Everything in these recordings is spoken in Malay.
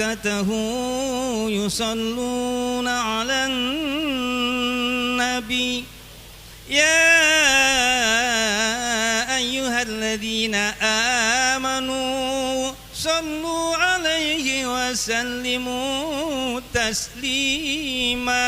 وملائكته يصلون على النبي يا أيها الذين آمنوا صلوا عليه وسلموا تسليما.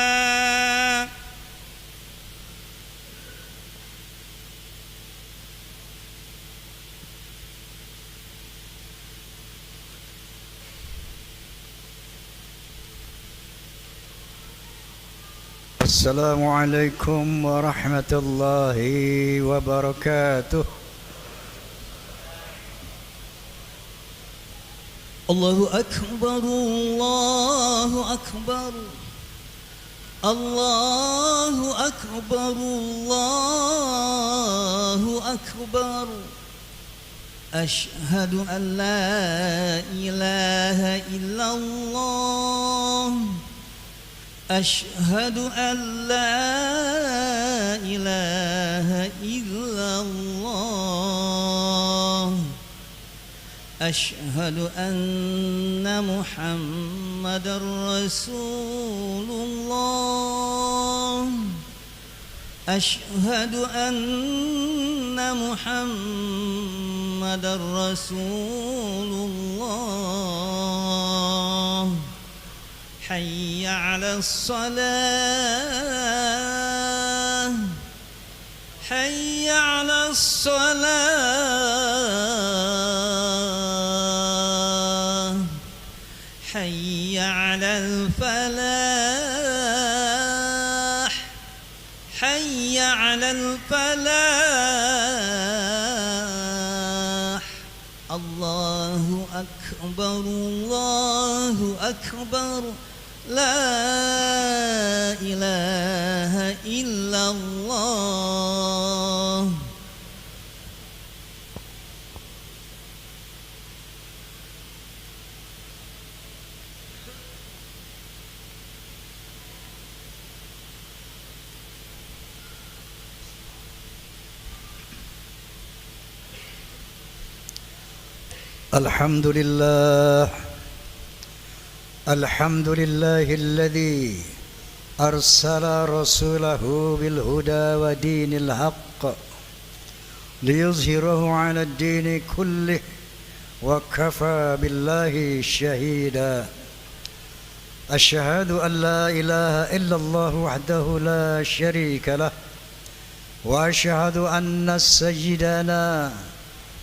السلام عليكم ورحمة الله وبركاته. الله أكبر الله أكبر الله أكبر الله أكبر أشهد أن لا إله إلا الله أشهد أن لا إله إلا الله أشهد أن محمدا رسول الله أشهد أن محمدا رسول الله حي على الصلاة حي على الصلاة حي على الفلاح حي على الفلاح. الله أكبر الله أكبر لا إله إلا الله. الحمد لله الحمد لله الذي أرسل رسوله بالهدى ودين الحق ليظهره على الدين كله وكفى بالله شهيدا. أشهد أن لا إله إلا الله وحده لا شريك له وأشهد أن سيدنا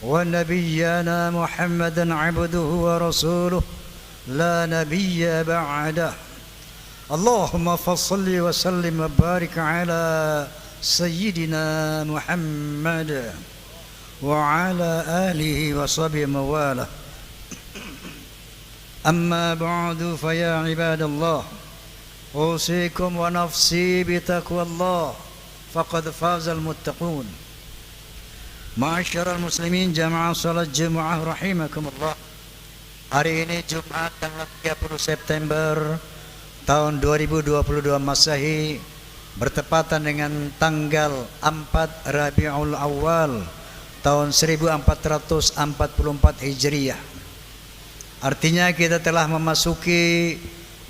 ونبينا محمدا عبده ورسوله لا نبي بعده. اللهم فصل وسلم وبارك على سيدنا محمد وعلى آله وصحبه مواله. أما بعد فيا عباد الله أوصيكم ونفسي بتقوى الله فقد فاز المتقون. Ma'asyiral muslimin jamaah salat Jumat rahimakumullah. Hari ini Jumat tanggal 30 September tahun 2022 Masehi bertepatan dengan tanggal 4 Rabiul Awal tahun 1444 Hijriah. Artinya kita telah memasuki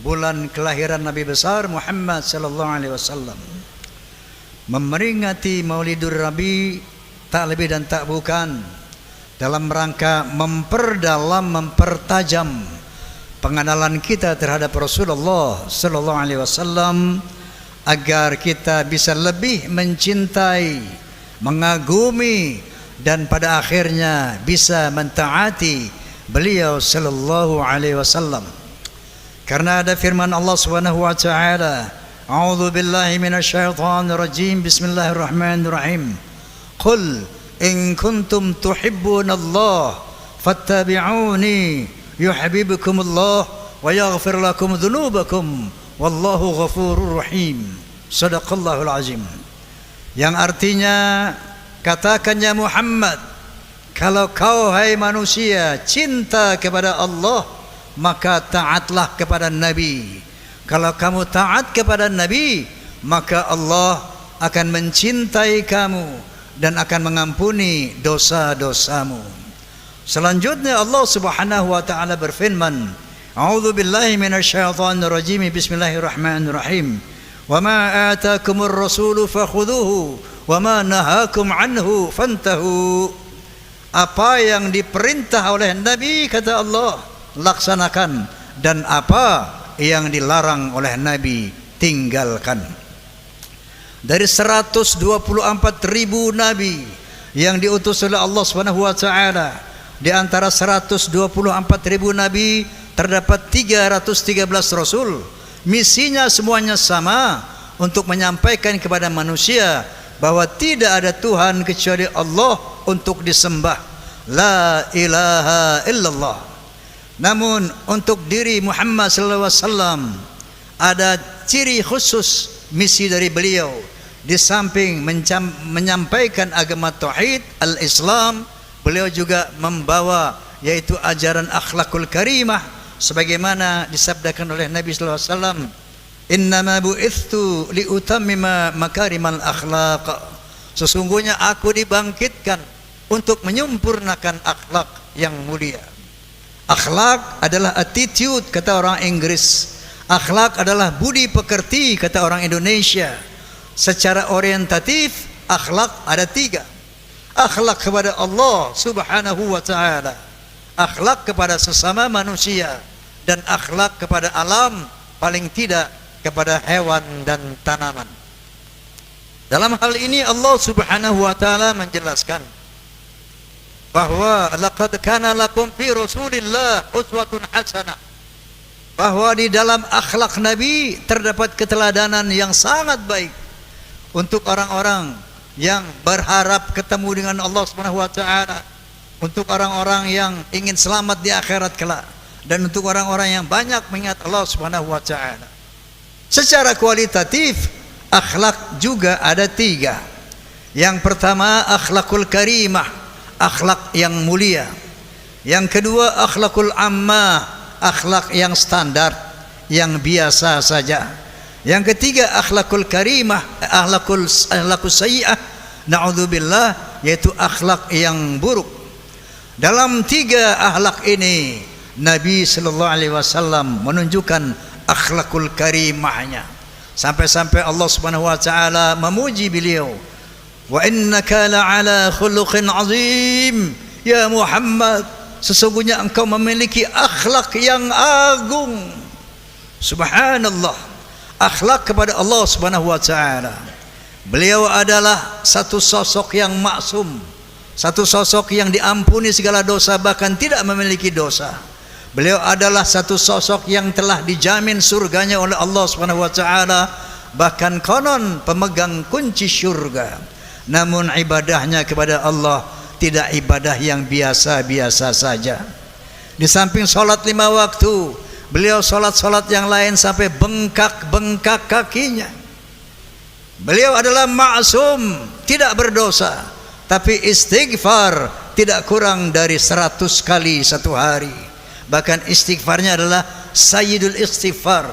bulan kelahiran Nabi besar Muhammad sallallahu alaihi wasallam. Memperingati Maulidur Nabi tak lebih dan tak bukan dalam rangka memperdalam, mempertajam pengenalan kita terhadap Rasulullah sallallahu alaihi wasallam agar kita bisa lebih mencintai, mengagumi dan pada akhirnya bisa mentaati beliau sallallahu alaihi wasallam. Karena ada firman Allah Subhanahu wa taala, "A'udzu billahi minasyaitonir rajim. Bismillahirrahmanirrahim. Qul in kuntum tuhibbunallaha fattabi'uni yuhibbukumullah wa yaghfir lakum dzunubakum wallahu ghafurur rahim." Shadaqallahul azim. Yang artinya, katakannya Muhammad, kalau kau hai manusia cinta kepada Allah, maka taatlah kepada Nabi. Kalau kamu taat kepada Nabi, maka Allah akan mencintai kamu dan akan mengampuni dosa-dosamu. Selanjutnya Allah Subhanahu wa taala berfirman, A'udzu billahi minasyaitonir rajim. Bismillahirrahmanirrahim. Wa ma ataakumur rasulu fakhudhuhu wa ma nahakum anhu fantahu. Apa yang diperintah oleh Nabi, kata Allah, laksanakan, dan apa yang dilarang oleh Nabi, tinggalkan. Dari 124.000 nabi yang diutus oleh Allah Subhanahu wa taala, di antara 124.000 nabi terdapat 313 rasul. Misinya semuanya sama, untuk menyampaikan kepada manusia bahwa tidak ada Tuhan kecuali Allah untuk disembah, la ilaha illallah. Namun untuk diri Muhammad sallallahu alaihi wasallam ada ciri khusus misi dari beliau. Di samping menyampaikan agama tauhid al-Islam, beliau juga membawa yaitu ajaran akhlakul karimah, sebagaimana disabdakan oleh Nabi sallallahu alaihi wasallam, innama bu'ithtu liutammima makarimal akhlaq. Sesungguhnya aku dibangkitkan untuk menyempurnakan akhlak yang mulia. Akhlak adalah attitude, kata orang Inggris. Akhlak adalah budi pekerti, kata orang Indonesia. Secara orientatif, akhlak ada 3. Akhlak kepada Allah Subhanahu wa ta'ala, akhlak kepada sesama manusia, dan akhlak kepada alam, paling tidak kepada hewan dan tanaman. Dalam hal ini Allah Subhanahu wa ta'ala menjelaskan bahwa laqad kana lakum fi Rasulillah uswatun hasanah, bahwa di dalam akhlak Nabi terdapat keteladanan yang sangat baik untuk orang-orang yang berharap ketemu dengan Allah Subhanahu wa taala, untuk orang-orang yang ingin selamat di akhirat kelak, dan untuk orang-orang yang banyak mengingat Allah Subhanahu wa taala. Secara kualitatif, akhlak juga ada 3. Yang pertama, akhlakul karimah, akhlak yang mulia. Yang kedua, akhlakul ammah, akhlak yang standar, yang biasa saja. Yang ketiga, akhlakul karimah, akhlakus sayyi'ah, na'udzubillah, yaitu akhlak yang buruk. Dalam 3 akhlak ini, Nabi sallallahu alaihi wasallam menunjukkan akhlakul karimahnya, sampai-sampai Allah Subhanahu wa taala memuji beliau, wa innaka la'ala khuluqin azim ya Muhammad, sesungguhnya engkau memiliki akhlak yang agung. Subhanallah, akhlak kepada Allah Subhanahu wa taala. Beliau adalah satu sosok yang maksum, satu sosok yang diampuni segala dosa, bahkan tidak memiliki dosa. Beliau adalah satu sosok yang telah dijamin surganya oleh Allah Subhanahu wa taala, bahkan konon pemegang kunci surga. Namun ibadahnya kepada Allah tidak ibadah yang biasa-biasa saja. Di samping salat 5 waktu, beliau salat-salat yang lain sampai bengkak-bengkak kakinya. Beliau adalah maksum, tidak berdosa, tapi istighfar tidak kurang dari 100 kali satu hari. Bahkan istighfarnya adalah sayyidul istighfar.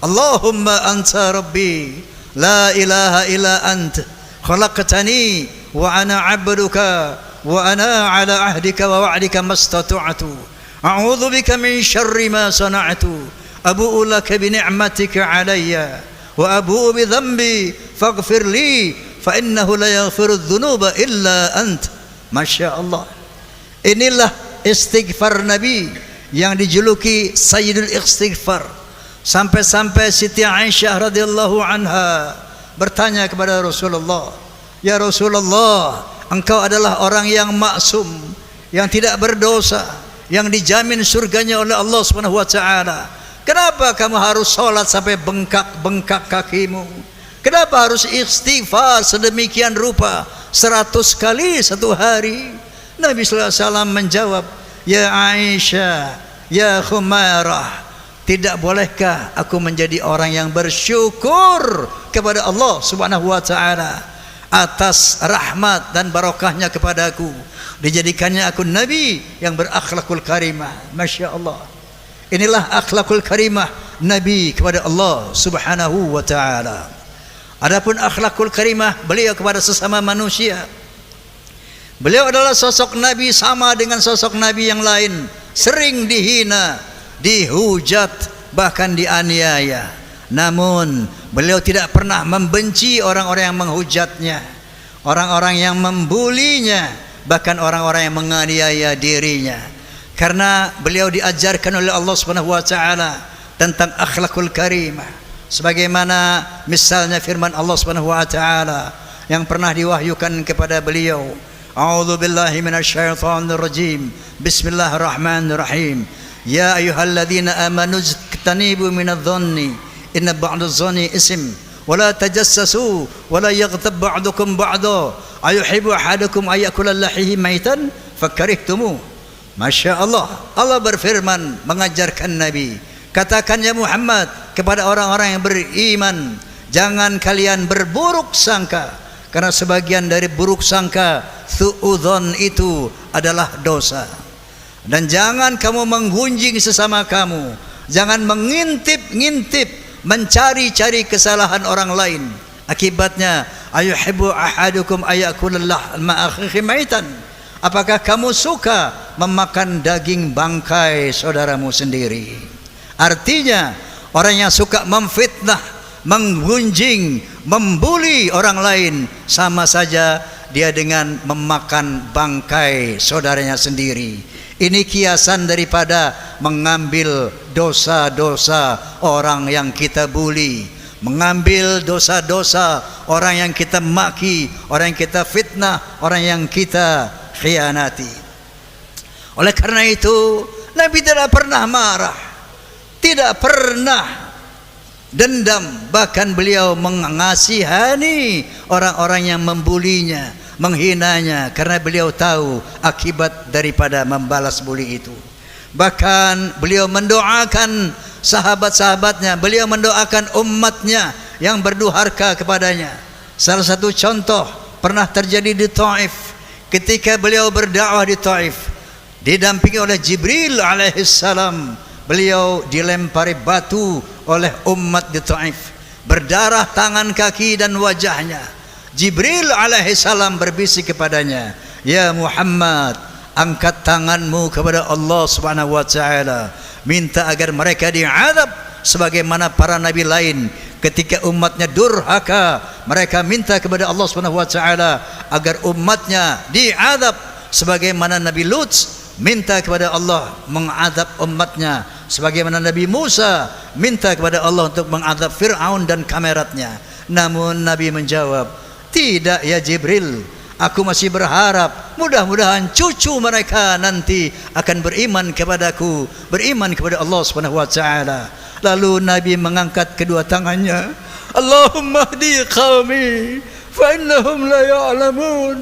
Allahumma anta rabbi la ilaha illa ant khalaqtani wa ana 'abduka wa ana 'ala 'ahdika wa wa'dika mastata'tu a'udzu bika min syarri ma sana'tu abu'u laka bi ni'matika 'alayya wa abu'u bi dhanbi faghfir li fa innahu la yaghfiru dzunuba illa ant. Masya Allah, inilah istighfar Nabi yang dijuluki Sayyidul Istighfar. Sampai-sampai Siti Aisyah radhiyallahu anha bertanya kepada Rasulullah, ya Rasulullah, engkau adalah orang yang maksum, yang tidak berdosa, yang dijamin surganya oleh Allah Subhanahu wa taala. Kenapa kamu harus sholat sampai bengkak-bengkak kakimu? Kenapa harus istighfar sedemikian rupa 100 kali satu hari? Nabi sallallahu alaihi wasallam menjawab, ya Aisyah, ya Khumairah, tidak bolehkah aku menjadi orang yang bersyukur kepada Allah Subhanahu wa taala atas rahmat dan barokahnya kepadaku, dijadikannya aku nabi yang berakhlakul karimah. Masya Allah, inilah akhlakul karimah Nabi kepada Allah Subhanahu wa taala. Adapun akhlakul karimah beliau kepada sesama manusia, beliau adalah sosok Nabi sama dengan sosok Nabi yang lain, sering dihina, dihujat, bahkan dianiaya. Namun beliau tidak pernah membenci orang-orang yang menghujatnya, orang-orang yang membulinya, bahkan orang-orang yang menganiaya dirinya. Karena beliau diajarkan oleh Allah Subhanahu wa taala tentang akhlakul karimah, sebagaimana misalnya firman Allah Subhanahu wa taala yang pernah diwahyukan kepada beliau. A'udzu billahi minasyaitonir rajim. Bismillahirrahmanirrahim. Ya ayyuhalladzina amanu ijtanibu minadh-dhanni inna ba'dadh-dhanni ism wa la tajassasu wa la yaghtab ba'dukum ba'da ayuhibbu ahadukum ayyakula lahihi maitan fakarihtumu. Masya Allah, Allah berfirman mengajarkan Nabi, katakan ya Muhammad kepada orang-orang yang beriman, jangan kalian berburuk sangka, karena sebagian dari buruk sangka su'udzon itu adalah dosa. Dan jangan kamu menggunjing sesama kamu, jangan mengintip-ngintip, mencari-cari kesalahan orang lain. Akibatnya ayuhibbu ahadukum ayakulullah ma'akhihi maitan. Apakah kamu suka memakan daging bangkai saudaramu sendiri? Artinya orang yang suka memfitnah, menggunjing, membuli orang lain, sama saja dia dengan memakan bangkai saudaranya sendiri. Ini kiasan daripada mengambil dosa-dosa orang yang kita bully, mengambil dosa-dosa orang yang kita maki, orang yang kita fitnah, orang yang kita khianati. Oleh karena itu Nabi tidak pernah marah, tidak pernah dendam, bahkan beliau mengasihani orang-orang yang membulinya, menghinanya, karena beliau tahu akibat daripada membalas buli itu. Bahkan beliau mendoakan sahabat-sahabatnya, beliau mendoakan umatnya yang berduharka kepadanya. Salah satu contoh pernah terjadi di Taif, ketika beliau berdakwah di Taif, didampingi oleh Jibril alaihissalam. Beliau dilempari batu oleh umat di Taif, berdarah tangan, kaki dan wajahnya. Jibril alaihissalam berbisik kepadanya, ya Muhammad, angkat tanganmu kepada Allah Subhanahu wa taala, minta agar mereka diazab sebagaimana para nabi lain. Ketika umatnya durhaka, mereka minta kepada Allah Subhanahu wa taala agar umatnya diazab sebagaimana Nabi Lut minta kepada Allah mengazab umatnya, sebagaimana Nabi Musa minta kepada Allah untuk mengazab Fir'aun dan kameratnya. Namun Nabi menjawab, tidak ya Jibril, aku masih berharap mudah-mudahan cucu mereka nanti akan beriman kepadaku, beriman kepada Allah Subhanahu wa taala. Lalu Nabi mengangkat kedua tangannya, Allahumma hdi qaumi fa innahum la ya'lamun.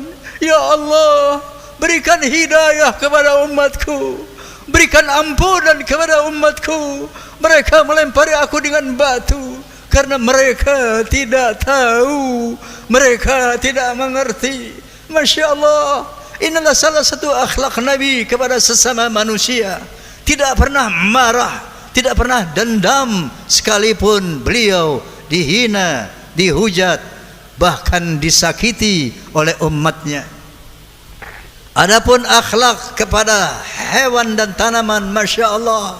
Ya Allah, berikan hidayah kepada umatku, berikan ampunan kepada umatku. Mereka melempari aku dengan batu karena mereka tidak tahu, mereka tidak mengerti. Masya Allah, inilah salah satu akhlak Nabi kepada sesama manusia. Tidak pernah marah, tidak pernah dendam, sekalipun beliau dihina, dihujat, bahkan disakiti oleh umatnya. Adapun akhlak kepada hewan dan tanaman, Masya Allah,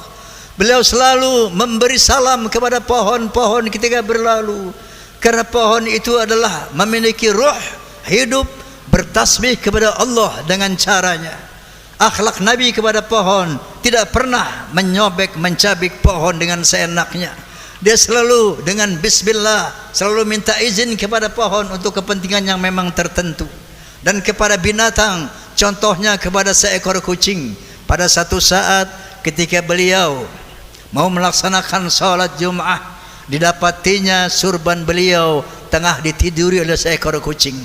beliau selalu memberi salam kepada pohon-pohon ketika berlalu, karena pohon itu adalah memiliki ruh, hidup, bertasbih kepada Allah dengan caranya. Akhlak Nabi kepada pohon, tidak pernah menyobek, mencabik pohon dengan seenaknya. Dia selalu dengan bismillah, selalu minta izin kepada pohon untuk kepentingan yang memang tertentu. Dan kepada binatang, contohnya kepada seekor kucing. Pada satu saat ketika beliau mau melaksanakan sholat Jum'ah, didapatinya surban beliau tengah ditiduri oleh seekor kucing.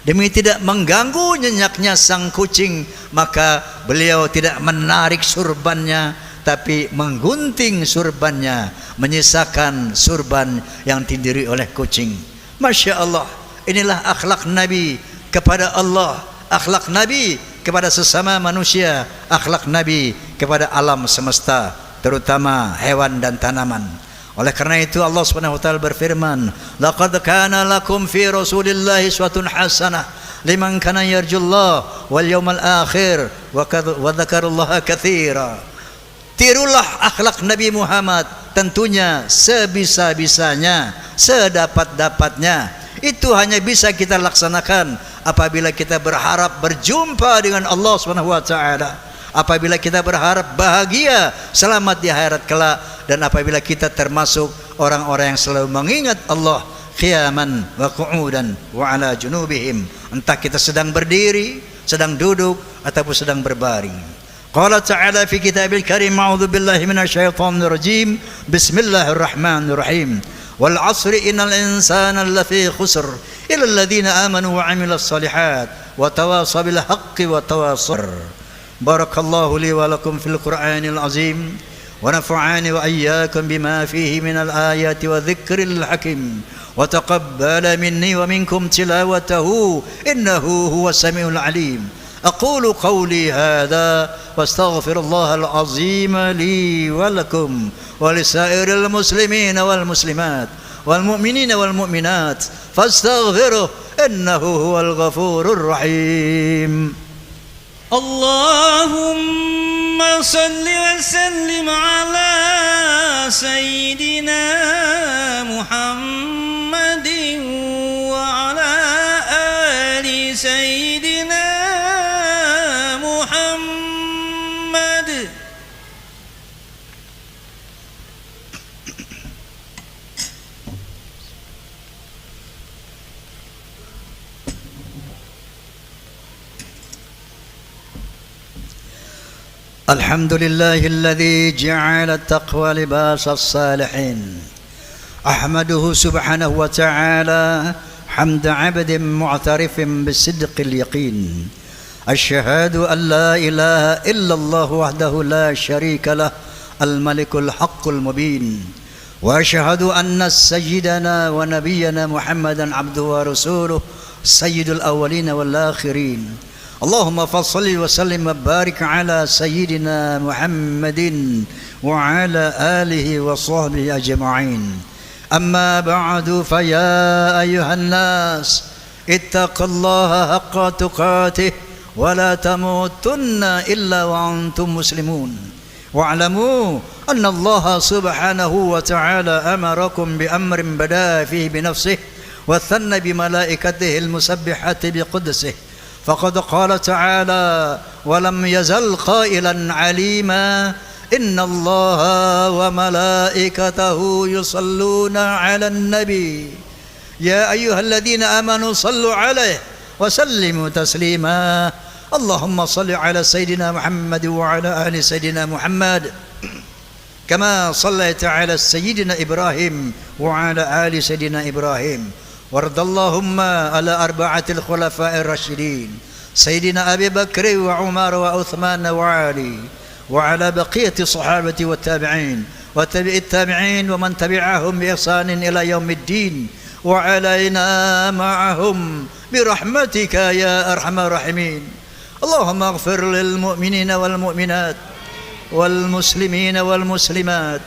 Demi tidak mengganggu nyenyaknya sang kucing, maka beliau tidak menarik surbannya, tapi menggunting surbannya, menyisakan surban yang ditiduri oleh kucing. Masya Allah, inilah akhlak Nabi kepada Allah, akhlak Nabi kepada sesama manusia, akhlak Nabi kepada alam semesta, terutama hewan dan tanaman. Oleh karena itu Allah Subhanahu wa taala berfirman, laqad kana lakum fi rasulillahi uswatun hasanah liman kana yarjullah wal yawmal akhir wa dzakarallaha katsira. Tirulah akhlak Nabi Muhammad, tentunya sebisa-bisanya, sedapat-dapatnya. Itu hanya bisa kita laksanakan apabila kita berharap berjumpa dengan Allah Subhanahu wa taala, apabila kita berharap bahagia selamat di akhirat kelak, dan apabila kita termasuk orang-orang yang selalu mengingat Allah qiyaman wa qu'udan wa ala junubihim, entah kita sedang berdiri, sedang duduk, ataupun sedang berbaring. Qala ta'ala fi kitabil karim, a'udzu billahi minasyaitonir rajim, bismillahirrahmanirrahim, wal 'asri innal insana lafi khusr illa alladziina aamanu wa 'amilus shalihat wa tawassaw bil haqqi wa tawassaw. Barakallahu li wa lakum fil Qur'anil azim wa nafa'ani wa iyyakum bima fihi minal ayati wa dzikril hakim wa taqabbala minni wa minkum tilawatahu innahu huwas samiul alim. أقول قولي هذا واستغفر الله العظيم لي ولكم ولسائر المسلمين والمسلمات والمؤمنين والمؤمنات فاستغفروه إنه هو الغفور الرحيم. اللهم صل وسلم على سيدنا محمد وعلى آل سيدنا محمد. الحمد لله الذي جعل التقوى لباس الصالحين. أحمده سبحانه وتعالى حمد عبد معترف بالصدق اليقين. أشهد أن لا إله إلا الله وحده لا شريك له الملك الحق المبين. وأشهد أن سيدنا ونبينا محمدا عبده ورسوله سيد الأولين والآخرين. اللهم فصل وسلم وبارك على سيدنا محمد وعلى آله وصحبه أجمعين. أما بعد، فيا أيها الناس اتقوا الله حق تقاته ولا تموتن إلا وأنتم مسلمون. واعلموا أن الله سبحانه وتعالى أمركم بأمر بدأ فيه بنفسه وثنى بملائكته المسبحة بقدسه. فقد قال تعالى: ولم يزل قائلا عليما إن الله وملائكته يصلون على النبي يا أيها الذين آمنوا صلوا عليه وسلموا تسليما. اللهم صل على سيدنا محمد وعلى آل سيدنا محمد كما صليت على سيدنا إبراهيم وعلى آل سيدنا إبراهيم. وارض اللهم على أربعة الخلفاء الراشدين سيدنا أبي بكر وعمر وعثمان وعلي، وعلى بقية الصحابة والتابعين وتابع التابعين ومن تبعهم بإحسان إلى يوم الدين، وعلينا معهم برحمتك يا أرحم الراحمين. اللهم اغفر للمؤمنين والمؤمنات والمسلمين والمسلمات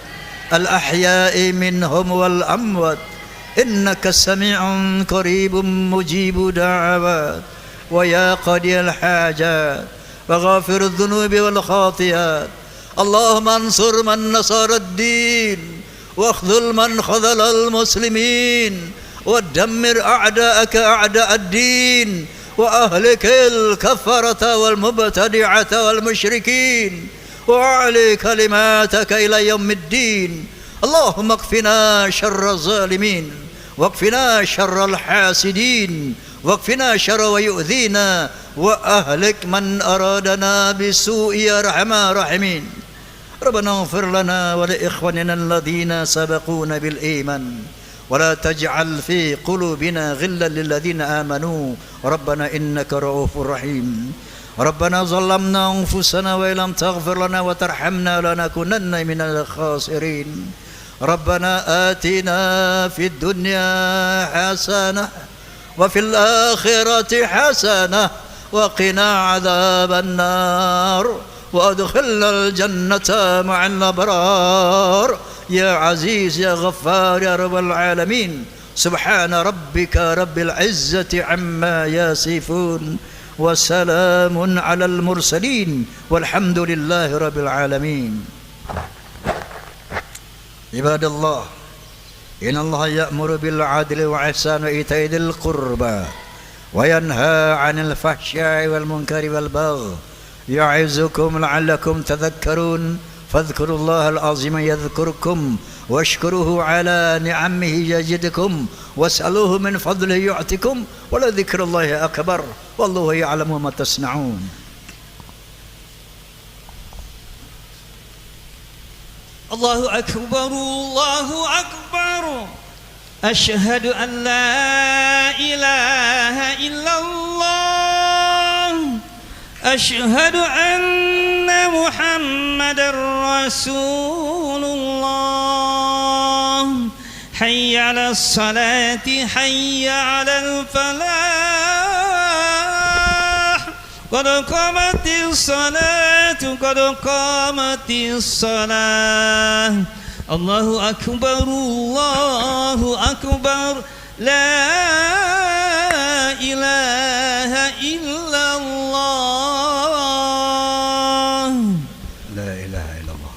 الأحياء منهم والأموات إنك سميع قريب مجيب دعوات ويا قاضي الحاجات وغافر الذنوب والخاطئات. اللهم انصر من نصر الدين واخذل من خذل المسلمين ودمر أعداءك أعداء الدين وأهلك الكفرة والمبتدعة والمشركين وأعلي كلماتك إلى يوم الدين. اللهم اكفنا شر الظالمين واكفنا شر الحاسدين واكفنا شر ويؤذينا وأهلك من أرادنا بسوء يا أرحم الراحمين. ربنا اغفر لنا ولإخواننا الذين سبقونا بالإيمان ولا تجعل في قلوبنا غلا للذين آمنوا ربنا إنك رؤوف رحيم. ربنا ظلمنا أنفسنا وإن لم تغفر لنا وترحمنا لنكونن من الخاسرين. ربنا آتنا في الدنيا حسنة وفي الآخرة حسنة وقنا عذاب النار وأدخلنا الجنة مع الأبرار يا عزيز يا غفار يا رب العالمين. سبحان ربك رب العزة عما يصفون وسلام على المرسلين والحمد لله رب العالمين. عباد الله إن الله يأمر بالعدل والإحسان وإيتاء ذي القربى وينهى عن الفحشاء والمنكر والبغي يعظكم لعلكم تذكرون فاذكروا الله العظيم يذكركم واشكروه على نعمه يزدكم واسألوه من فضله يعطكم ولذكر الله أكبر والله يعلم ما تصنعون. الله أكبر الله أكبر أشهد أن لا إله إلا الله أشهد أن محمد رسول الله حي على الصلاة حي على الفلاح قد قامت الصلاة قد قامت الصلاة الله أكبر الله أكبر لا إله إلا الله لا إله إلا الله.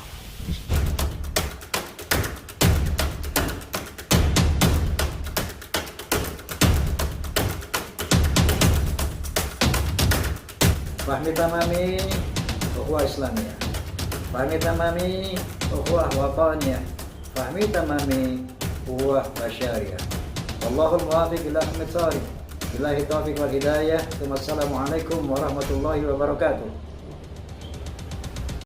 Fahmi tamami ukhuwah Islamiyah, fahmi tamami ukhuwah wataniyah, fahmi tamami ukhuwah basyariyah. Wallahul muwaffiq ila ahmid thari. Billahi taufiq wal hidayah. Wassalamualaikum warahmatullahi wabarakatuh.